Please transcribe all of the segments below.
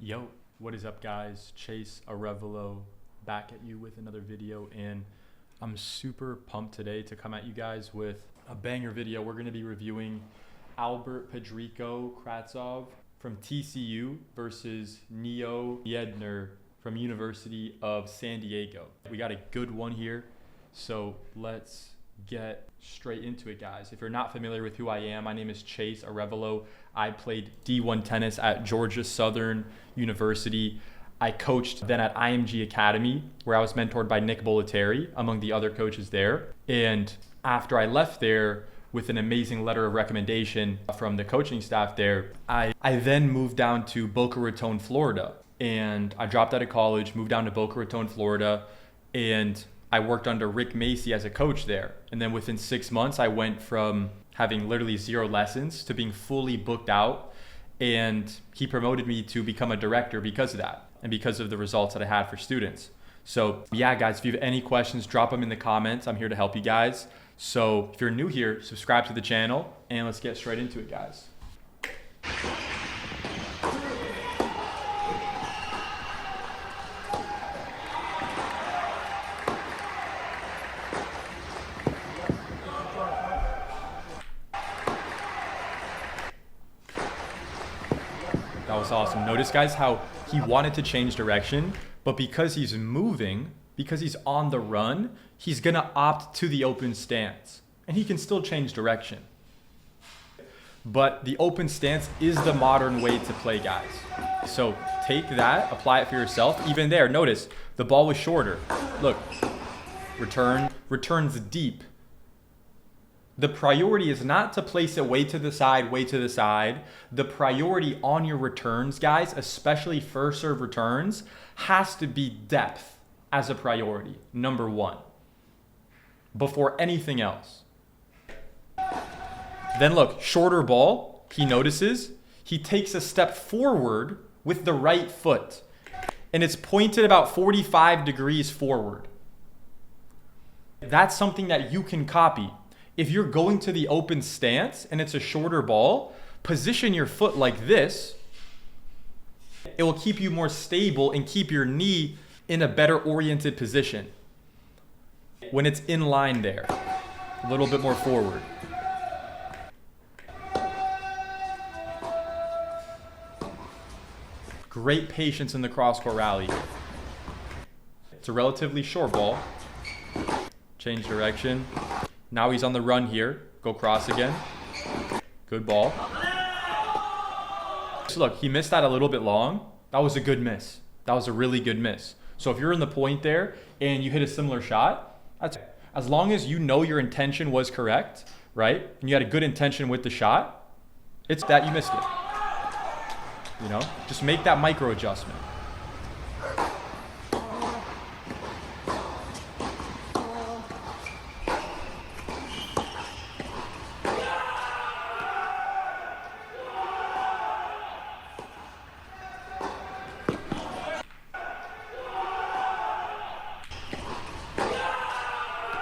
Yo, what is up guys? Chase Arevalo back at you with another video, and I'm super pumped today to come at you guys with a banger video. We're going to be reviewing Albert Pedrico Kratsov from TCU versus Niedner from University of San Diego. We got a good one here, so let's get straight into it, guys. If you're not familiar with who I am, my name is Chase Arevalo. I played D1 tennis at Georgia Southern University. I coached then at IMG Academy, where I was mentored by Nick Bollettieri, among the other coaches there. And after I left there with an amazing letter of recommendation from the coaching staff there, I then moved down to Boca Raton, Florida. And I dropped out of college, moved down to Boca Raton, Florida, and I worked under Rick Macy as a coach there. And then within 6 months, I went from having literally 0 lessons to being fully booked out. And he promoted me to become a director because of that and because of the results that I had for students. So yeah, guys, if you have any questions, drop them in the comments. I'm here to help you guys. So if you're new here, subscribe to the channel and let's get straight into it, guys. That was awesome. Notice, guys, how he wanted to change direction, but because he's moving, because he's on the run, he's going to opt to the open stance, and he can still change direction. But the open stance is the modern way to play, guys. So take that, apply it for yourself. Even there, notice the ball was shorter. Look, returns deep. The priority is not to place it way to the side. The priority on your returns, guys, especially first serve returns, has to be depth as a priority, number one, before anything else. Then look, shorter ball, he notices, he takes a step forward with the right foot, and it's pointed about 45 degrees forward. That's something that you can copy. If you're going to the open stance and it's a shorter ball, position your foot like this. It will keep you more stable and keep your knee in a better oriented position when it's in line there, a little bit more forward. Great patience in the cross-court rally. It's a relatively short ball. Change direction. Now he's on the run here. Go cross again. Good ball. So look, he missed that a little bit long. That was a good miss. That was a really good miss. So if you're in the point there and you hit a similar shot, that's as long as you know your intention was correct, right? And you had a good intention with the shot, it's that you missed it. You know, just make that micro adjustment.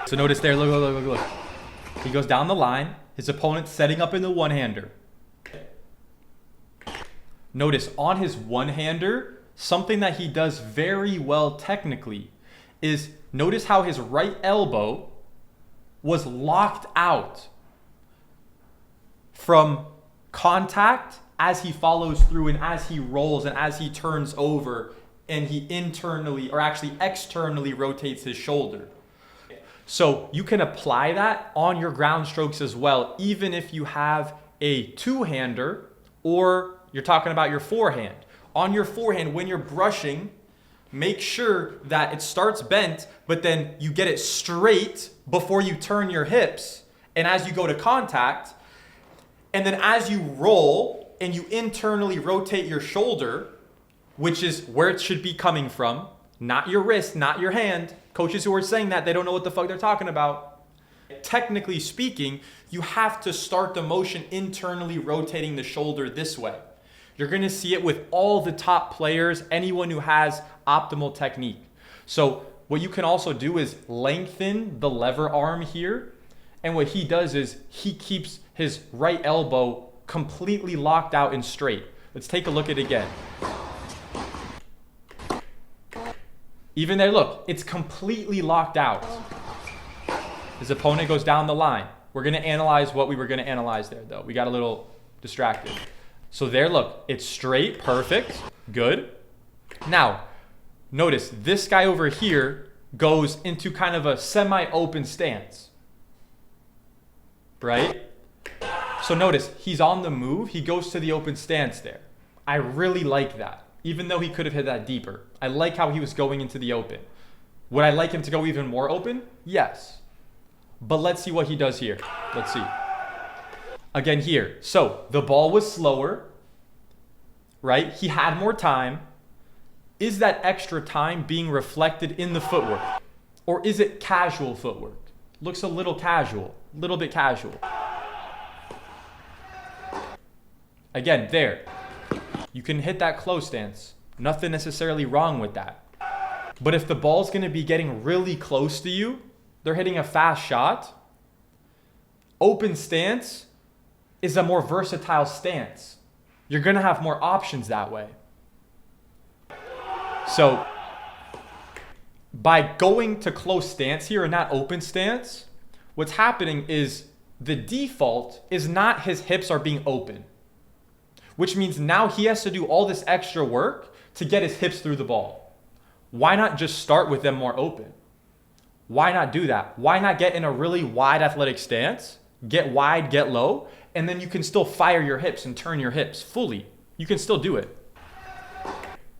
So notice there, look. He goes down the line. His opponent's setting up in the one-hander. Notice on his one-hander, something that he does very well technically is notice how his right elbow was locked out from contact as he follows through and as he rolls and as he turns over and he internally or actually externally rotates his shoulder. So you can apply that on your ground strokes as well, even if you have a two-hander or you're talking about your forehand. On your forehand, when you're brushing, make sure that it starts bent, but then you get it straight before you turn your hips and as you go to contact. And then as you roll and you internally rotate your shoulder, which is where it should be coming from, not your wrist, not your hand. Coaches who are saying that, they don't know what the fuck they're talking about. Technically speaking, you have to start the motion internally rotating the shoulder this way. You're going to see it with all the top players, anyone who has optimal technique. So what you can also do is lengthen the lever arm here. And what he does is he keeps his right elbow completely locked out and straight. Let's take a look at it again. Even there, look, it's completely locked out. His opponent goes down the line. We're going to analyze what we were going to analyze there, though. We got a little distracted. So there, look, it's straight, perfect, good. Now, notice this guy over here goes into kind of a semi-open stance, right? So notice, he's on the move. He goes to the open stance there. I really like that, even though he could have hit that deeper. I like how he was going into the open. Would I like him to go even more open? Yes. But let's see what he does here. Let's see. Again here. So the ball was slower, right? He had more time. Is that extra time being reflected in the footwork? Or is it casual footwork? Looks a little casual, a little bit casual. Again, there. You can hit that close stance. Nothing necessarily wrong with that. But if the ball's going to be getting really close to you, they're hitting a fast shot, open stance is a more versatile stance. You're going to have more options that way. So by going to close stance here and not open stance, what's happening is the default is not his hips are being open, which means now he has to do all this extra work to get his hips through the ball. Why not just start with them more open? Why not do that? Why not get in a really wide athletic stance, get wide, get low, and then you can still fire your hips and turn your hips fully. You can still do it,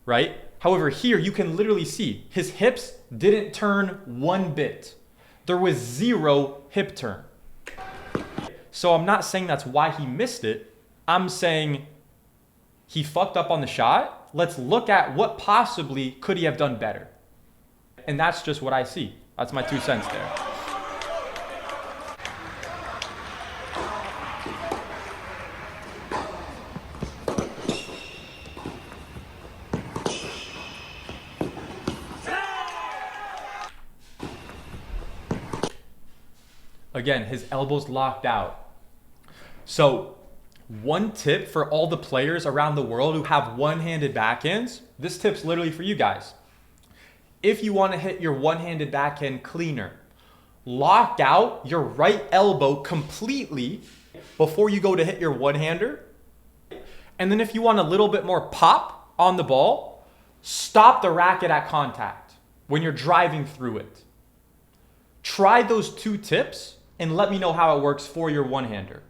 right? However, here you can literally see his hips didn't turn one bit. There was zero hip turn. So I'm not saying that's why he missed it. I'm saying he fucked up on the shot. Let's look at what possibly could he have done better. And that's just what I see. That's my 2 cents there. Again, his elbow's locked out. So one tip for all the players around the world who have one-handed backhands, this tip's literally for you guys. If you want to hit your one-handed backhand cleaner, lock out your right elbow completely before you go to hit your one-hander. And then if you want a little bit more pop on the ball, stop the racket at contact when you're driving through it. Try those 2 tips and let me know how it works for your one-hander.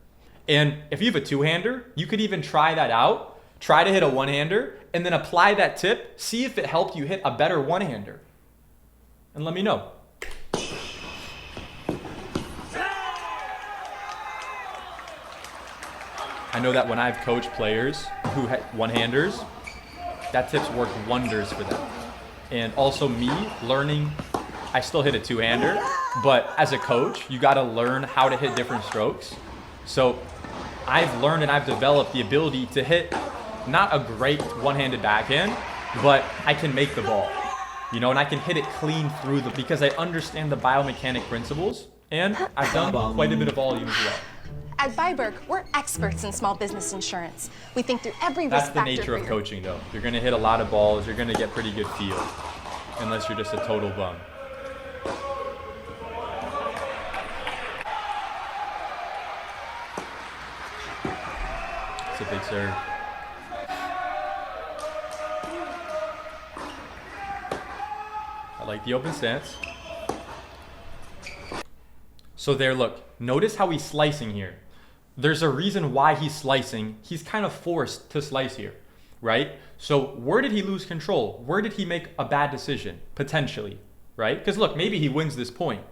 And if you have a two-hander, you could even try that out. Try to hit a one-hander and then apply that tip. See if it helped you hit a better one-hander. And let me know. I know that when I've coached players who had one-handers, that tip's worked wonders for them. And also me learning, I still hit a two-hander, but as a coach, you got to learn how to hit different strokes. So I've learned and I've developed the ability to hit not a great one-handed backhand, but I can make the ball, you know, and I can hit it clean through because I understand the biomechanic principles, and I've done quite a bit of volume as well. At Byberg, we're experts in small business insurance. We think through every risk factor. That's the nature of coaching, though. You're going to hit a lot of balls. You're going to get pretty good feel, unless you're just a total bum. It's a big serve. I like the open stance. So there, look. Notice how he's slicing here. There's a reason why he's slicing. He's kind of forced to slice here, right? So where did he lose control? Where did he make a bad decision? Potentially, right? Because look, maybe he wins this point,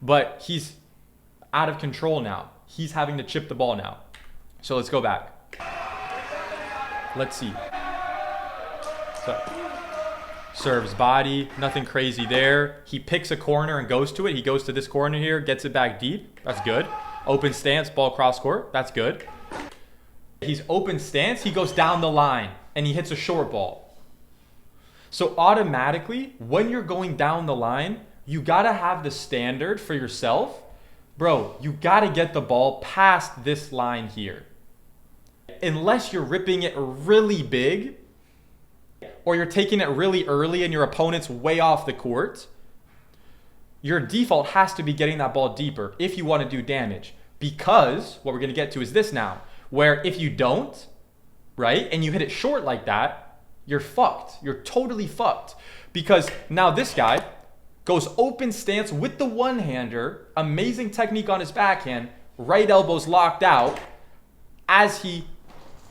but he's out of control now. He's having to chip the ball now. So let's go back. Let's see. So, serves body, nothing crazy there. He picks a corner and goes to it. He goes to this corner here, gets it back deep. That's good. Open stance, ball cross court. That's good. He's open stance. He goes down the line and he hits a short ball. So automatically, when you're going down the line, you got to have the standard for yourself. Bro, you got to get the ball past this line here. Unless you're ripping it really big, or you're taking it really early and your opponent's way off the court, your default has to be getting that ball deeper if you want to do damage. Because what we're going to get to is this now, where if you don't, right, and you hit it short like that, you're fucked. You're totally fucked. Because now this guy goes open stance with the one-hander, amazing technique on his backhand, right elbow's locked out. As he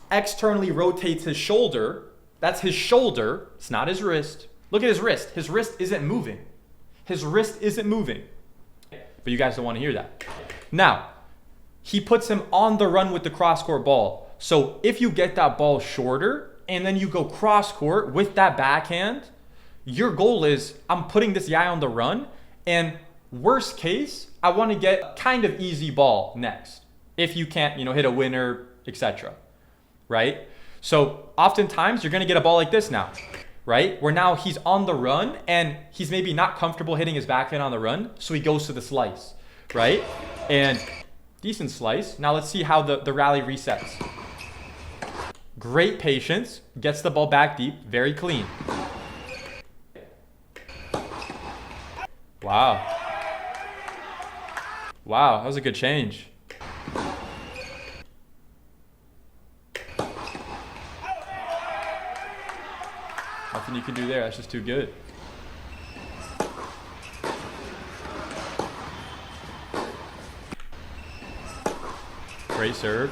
externally rotates his shoulder, that's his shoulder, it's not his wrist. Look at his wrist. His wrist isn't moving. His wrist isn't moving. But you guys don't want to hear that. Now, he puts him on the run with the cross-court ball. So if you get that ball shorter and then you go cross-court with that backhand, your goal is, I'm putting this guy on the run, and worst case, I want to get kind of easy ball next. If you can't, hit a winner, etc. Right? So oftentimes you're going to get a ball like this now, right? Where now he's on the run and he's maybe not comfortable hitting his backhand on the run, so he goes to the slice, right? And decent slice. Now let's see how the rally resets. Great patience, gets the ball back deep, very clean. Wow. Wow, that was a good change. Nothing you can do there, that's just too good. Great serve.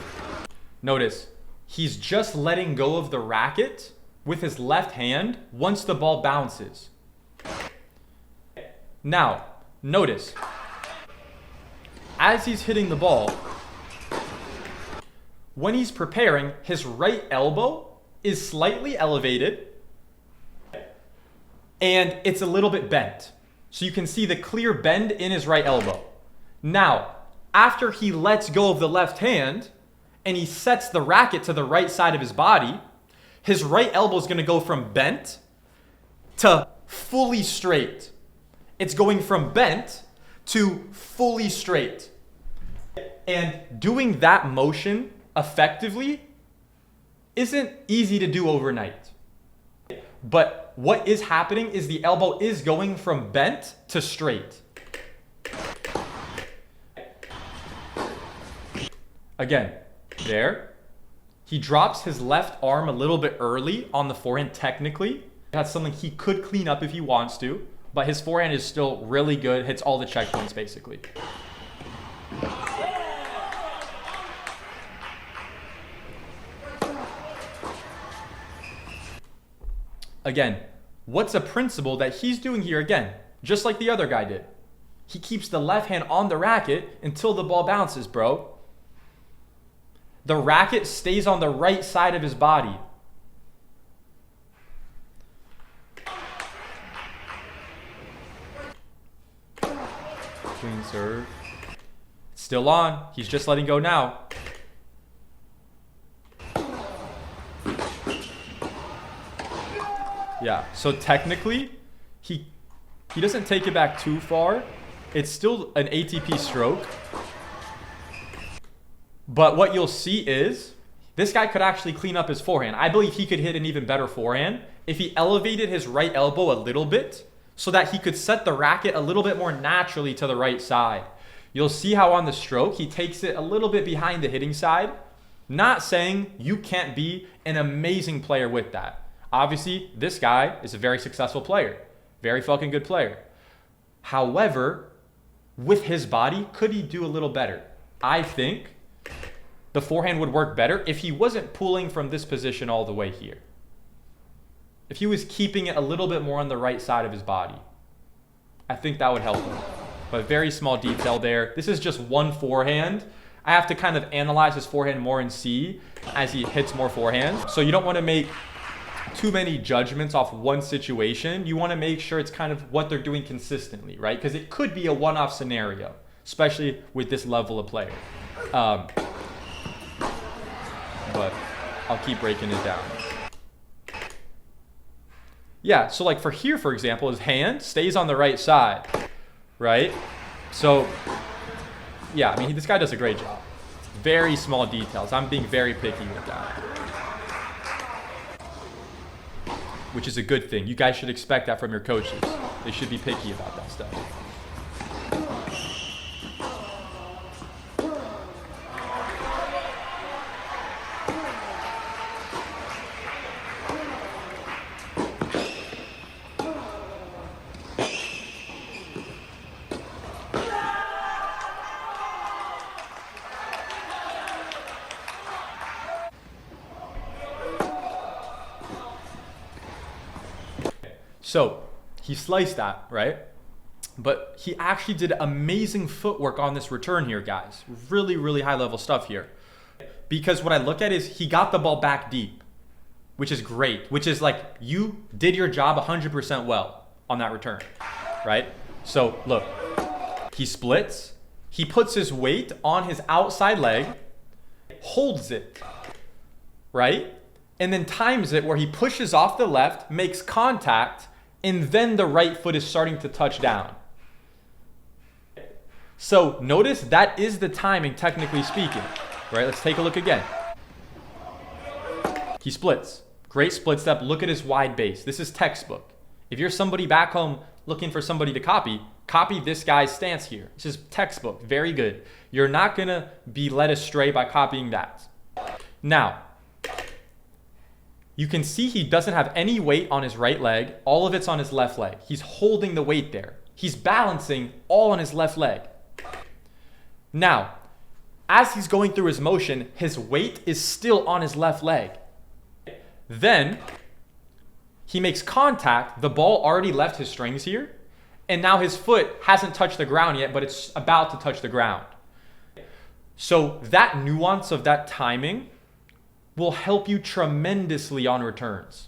Notice, he's just letting go of the racket with his left hand once the ball bounces. Now, notice, as he's hitting the ball, when he's preparing, his right elbow is slightly elevated and it's a little bit bent. So you can see the clear bend in his right elbow. Now, after he lets go of the left hand and he sets the racket to the right side of his body, his right elbow is going to go from bent to fully straight. It's going from bent to fully straight. And doing that motion effectively isn't easy to do overnight. But what is happening is the elbow is going from bent to straight. Again, there. He drops his left arm a little bit early on the forehand technically. That's something he could clean up if he wants to. But his forehand is still really good, hits all the checkpoints basically. Again, what's a principle that he's doing here again, just like the other guy did? He keeps the left hand on the racket until the ball bounces, bro. The racket stays on the right side of his body. Clean serve. Still on. He's just letting go now. Yeah, so technically, he doesn't take it back too far. It's still an ATP stroke. But what you'll see is, this guy could actually clean up his forehand. I believe he could hit an even better forehand if he elevated his right elbow a little bit so that he could set the racket a little bit more naturally to the right side. You'll see how on the stroke, he takes it a little bit behind the hitting side. Not saying you can't be an amazing player with that. Obviously, this guy is a very successful player. Very fucking good player. However, with his body, could he do a little better? I think the forehand would work better if he wasn't pulling from this position all the way here. If he was keeping it a little bit more on the right side of his body, I think that would help him. But very small detail there. This is just one forehand. I have to kind of analyze his forehand more and see as he hits more forehand. So you don't want to make too many judgments off one situation. You want to make sure it's kind of what they're doing consistently, right? Because it could be a one-off scenario, especially with this level of player. But I'll keep breaking it down. Yeah, so like for here, for example, his hand stays on the right side, right? So, yeah, I mean, this guy does a great job. Very small details. I'm being very picky with that. which is a good thing. You guys should expect that from your coaches. They should be picky about that stuff. So he sliced that, right? But he actually did amazing footwork on this return here, guys. Really, really high level stuff here. Because what I look at is he got the ball back deep, which is great, which is like you did your job 100% well on that return, right? So look, he splits, he puts his weight on his outside leg, holds it, right? And then times it where he pushes off the left, makes contact, and then the right foot is starting to touch down. So notice that is the timing, technically speaking, right? Let's take a look again. He splits. Great split step. Look at his wide base. This is textbook. If you're somebody back home looking for somebody to copy this guy's stance here. This is textbook. Very good. You're not going to be led astray by copying that. Now, you can see he doesn't have any weight on his right leg. All of it's on his left leg. He's holding the weight there. He's balancing all on his left leg. Now, as he's going through his motion, his weight is still on his left leg. Then he makes contact. The ball already left his strings here. And now his foot hasn't touched the ground yet, but it's about to touch the ground. So that nuance of that timing will help you tremendously on returns.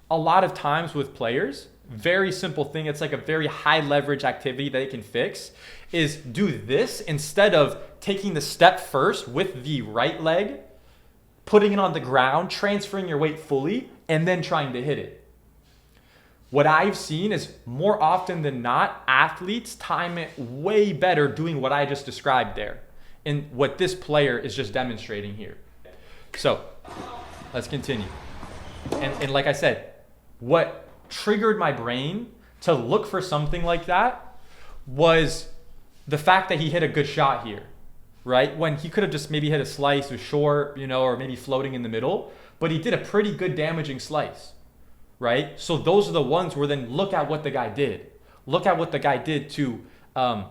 A lot of times with players, very simple thing, it's like a very high leverage activity that they can fix, is do this instead of taking the step first with the right leg, putting it on the ground, transferring your weight fully, and then trying to hit it. What I've seen is more often than not, athletes time it way better doing what I just described there and what this player is just demonstrating here. So let's continue. And like I said, what triggered my brain to look for something like that was the fact that he hit a good shot here, right? When he could have just maybe hit a slice with short, or maybe floating in the middle, but he did a pretty good damaging slice, right? So those are the ones where then look at what the guy did. Look at what the guy did to get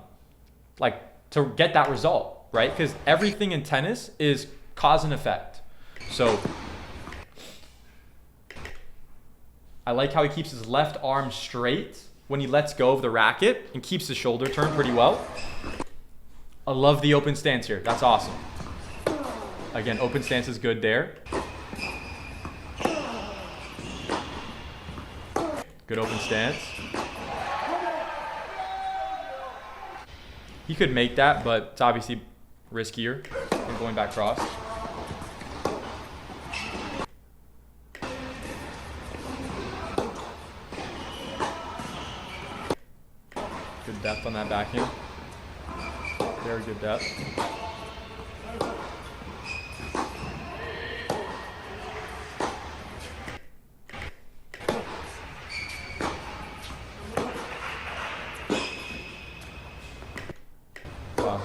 that result, right? Because everything in tennis is cause and effect. So I like how he keeps his left arm straight when he lets go of the racket and keeps his shoulder turned pretty well. I love the open stance here. That's awesome. Again, open stance is good there. Good open stance. He could make that, but it's obviously riskier than going back cross. Good depth on that backhand. Very good depth. Wow.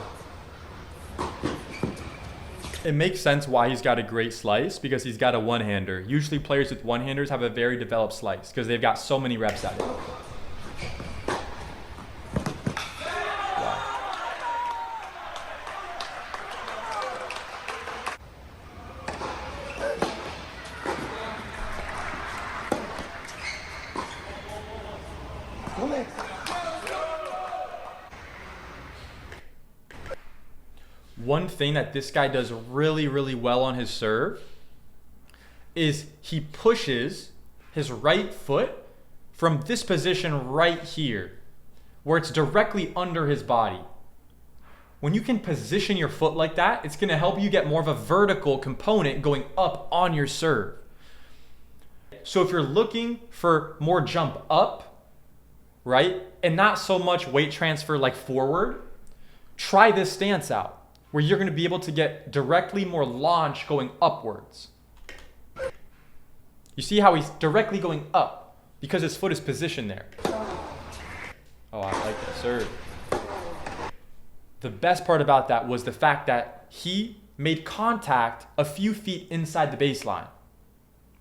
It makes sense why he's got a great slice, because he's got a one-hander. Usually players with one-handers have a very developed slice because they've got so many reps at it. One thing that this guy does really, really well on his serve is he pushes his right foot from this position right here, where it's directly under his body. When you can position your foot like that, it's going to help you get more of a vertical component going up on your serve. So if you're looking for more jump up, right, and not so much weight transfer like forward, try this stance out, where you're going to be able to get directly more launch going upwards. You see how he's directly going up because his foot is positioned there. Oh, I like that serve. The best part about that was the fact that he made contact a few feet inside the baseline.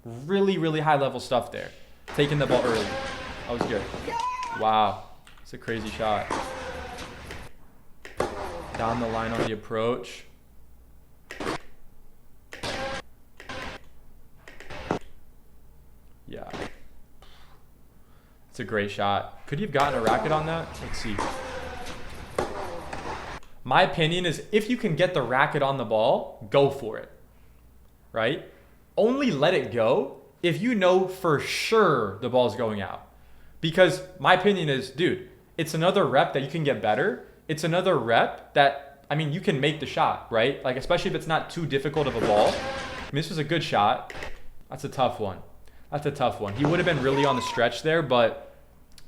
Really, really high level stuff there. Taking the ball early. That was good. Wow. It's a crazy shot. Down the line on the approach. Yeah. It's a great shot. Could he have gotten a racket on that? Let's see. My opinion is if you can get the racket on the ball, go for it. Right? Only let it go if you know for sure the ball's going out. Because my opinion is, dude, it's another rep that you can get better. It's another rep that, I mean, you can make the shot, right? Like, especially if it's not too difficult of a ball. I mean, this was a good shot. That's a tough one. That's a tough one. He would have been really on the stretch there, but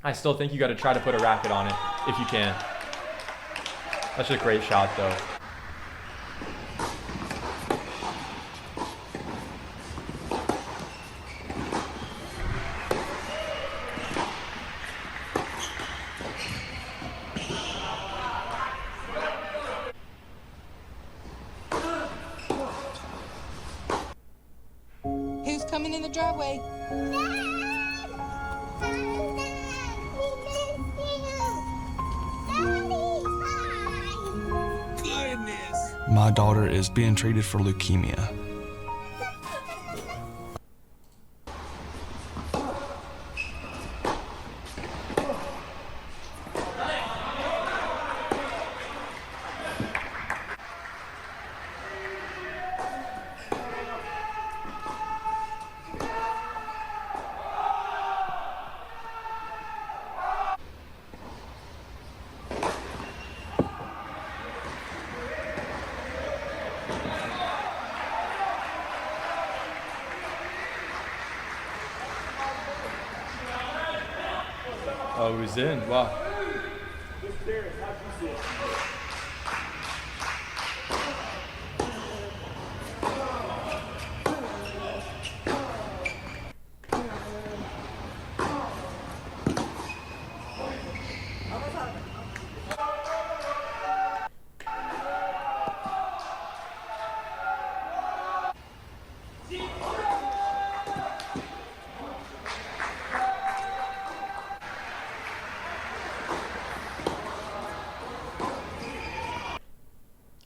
I still think you got to try to put a racket on it if you can. That's a great shot, though. Who's coming in the driveway? Goodness. My daughter is being treated for leukemia. Oh, he was in. Wow.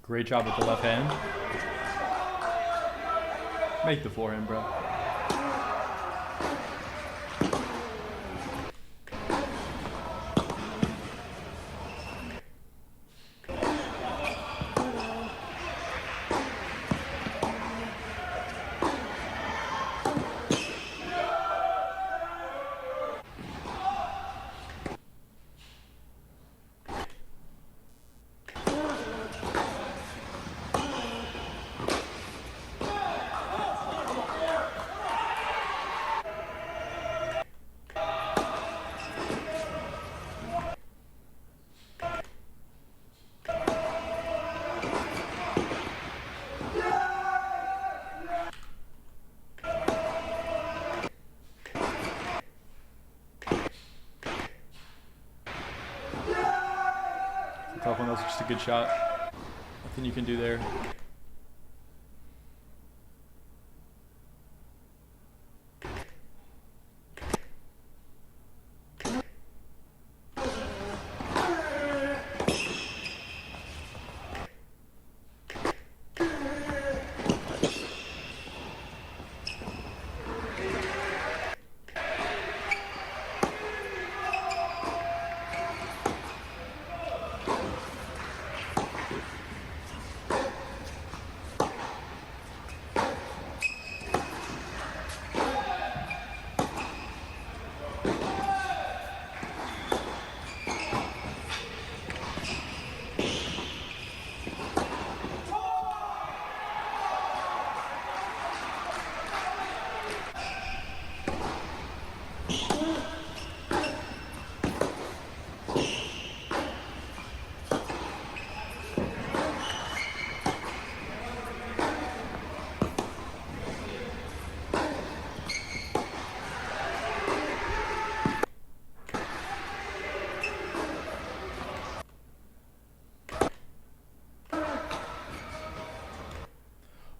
Great job with the left hand. Make the forehand, bro. Tough one, that was just a good shot. Nothing you can do there.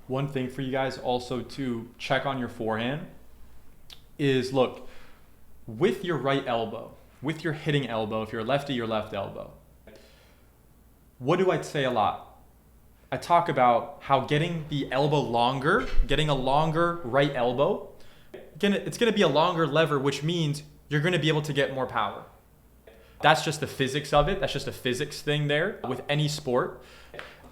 One thing for you guys also to check on your forehand is, look, with your right elbow, with your hitting elbow, if you're lefty, your left elbow. What do I say a lot? I talk about how getting the elbow longer, getting a longer right elbow, it's gonna be a longer lever, which means you're gonna be able to get more power. That's just the physics of it. That's just a physics thing there with any sport.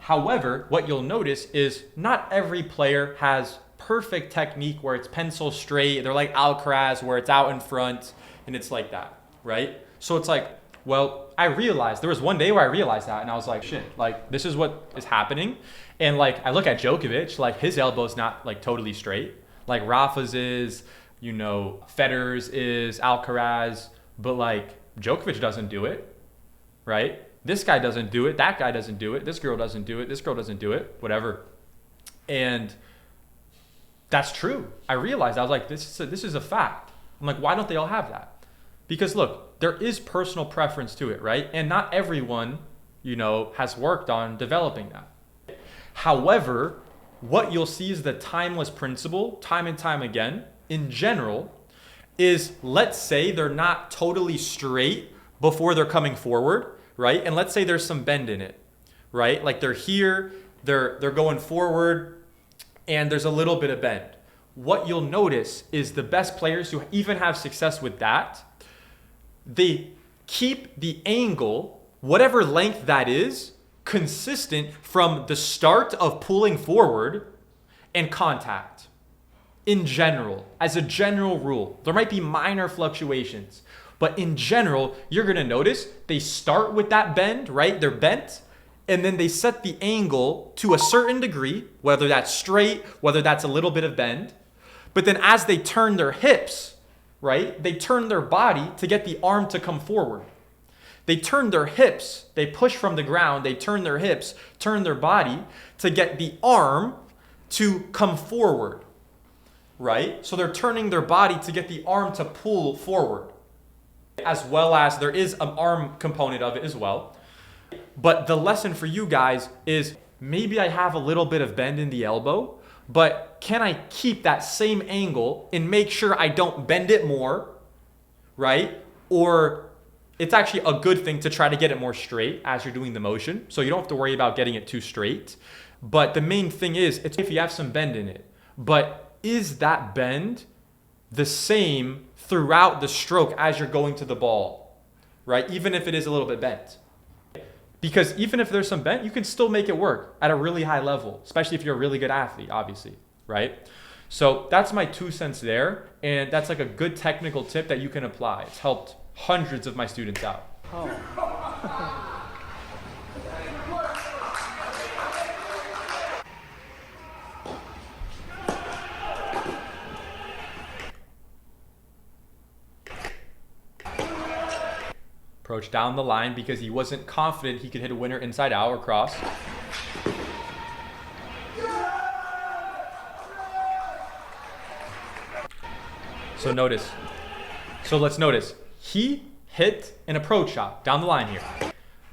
However, what you'll notice is not every player has perfect technique where it's pencil straight. They're like Alcaraz where it's out in front and it's like that, right? So it's like, well, I realized, there was one day where I realized that and I was like, shit, like this is what is happening. And like, I look at Djokovic, like his elbow's not like totally straight. Like Rafa's is, you know, Federer's is, Alcaraz, but like Djokovic doesn't do it, right? This guy doesn't do it. That guy doesn't do it. This girl doesn't do it. This girl doesn't do it, whatever. And that's true. I realized, I was like, this is a fact. I'm like, why don't they all have that? Because look, there is personal preference to it, right? And not everyone, you know, has worked on developing that. However, what you'll see is the timeless principle, time and time again, in general, is let's say they're not totally straight before they're coming forward, right? And let's say there's some bend in it, right? Like they're here, they're going forward, and there's a little bit of bend. What you'll notice is the best players who even have success with that, they keep the angle, whatever length that is, consistent from the start of pulling forward and contact. In general, as a general rule, there might be minor fluctuations, but in general, you're gonna notice they start with that bend, right? They're bent, and then they set the angle to a certain degree, whether that's straight, whether that's a little bit of bend. But then as they turn their hips, right? They turn their body to get the arm to come forward. They turn their hips, they push from the ground, they turn their hips, turn their body to get the arm to come forward, right? So they're turning their body to get the arm to pull forward, as well as there is an arm component of it as well. But the lesson for you guys is maybe I have a little bit of bend in the elbow, but can I keep that same angle and make sure I don't bend it more, right? Or it's actually a good thing to try to get it more straight as you're doing the motion. So you don't have to worry about getting it too straight. But the main thing is, it's if you have some bend in it. But is that bend the same throughout the stroke as you're going to the ball, right? Even if it is a little bit bent. Because even if there's some bent, you can still make it work at a really high level, especially if you're a really good athlete, obviously, right? So that's my 2 cents there. And that's like a good technical tip that you can apply. It's helped hundreds of my students out. Approach down the line because he wasn't confident he could hit a winner inside out or cross. So let's notice. He hit an approach shot down the line here,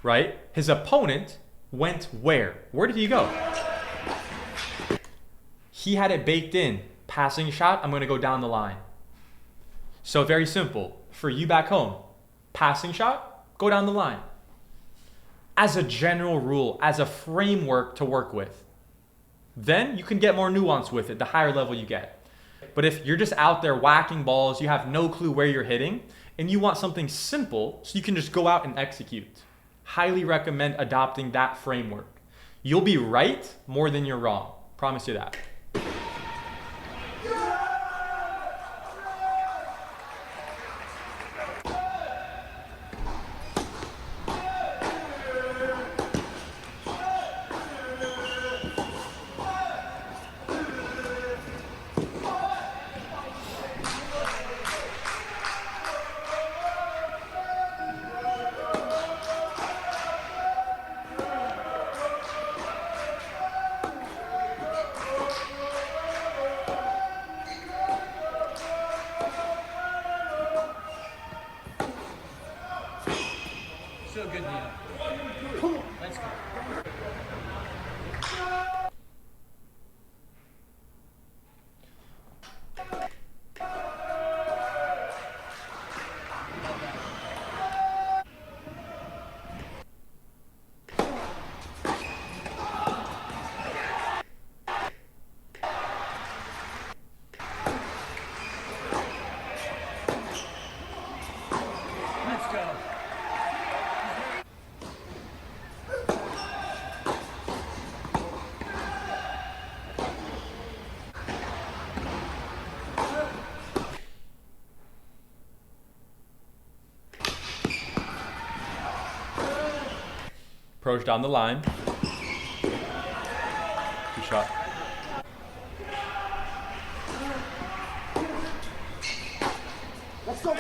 right? His opponent went where? Where did he go? He had it baked in. Passing shot, I'm going to go down the line. So very simple. For you back home, passing shot, go down the line. As a general rule, as a framework to work with. Then you can get more nuance with it, the higher level you get. But if you're just out there whacking balls, you have no clue where you're hitting, and you want something simple so you can just go out and execute, highly recommend adopting that framework. You'll be right more than you're wrong. Promise you that. So good, Neil. Let's go. approach down the line. Good shot. Let's go.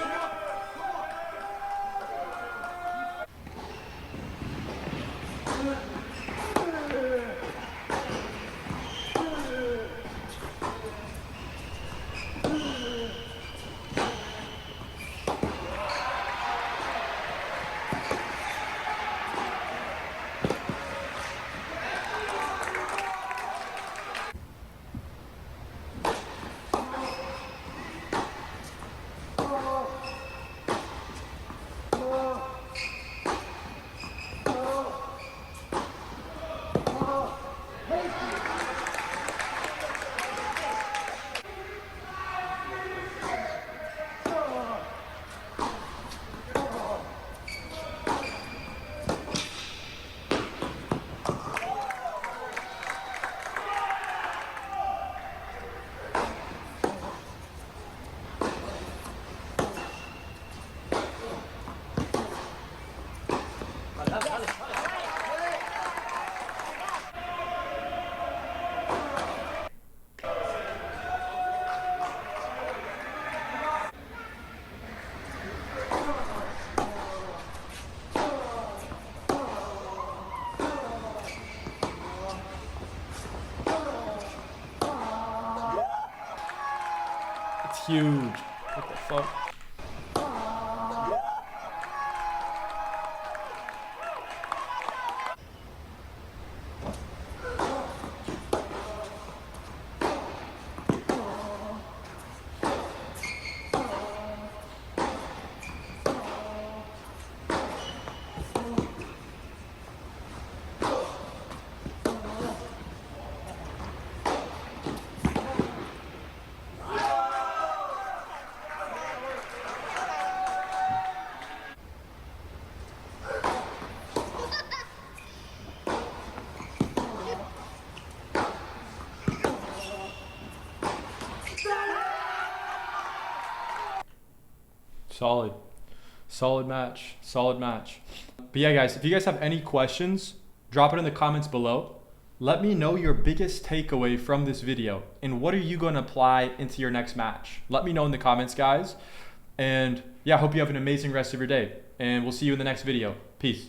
It's huge. What the fuck? Solid. Solid match. Solid match. But yeah, guys, if you guys have any questions, drop it in the comments below. Let me know your biggest takeaway from this video and what are you going to apply into your next match. Let me know in the comments, guys. And yeah, I hope you have an amazing rest of your day. And we'll see you in the next video. Peace.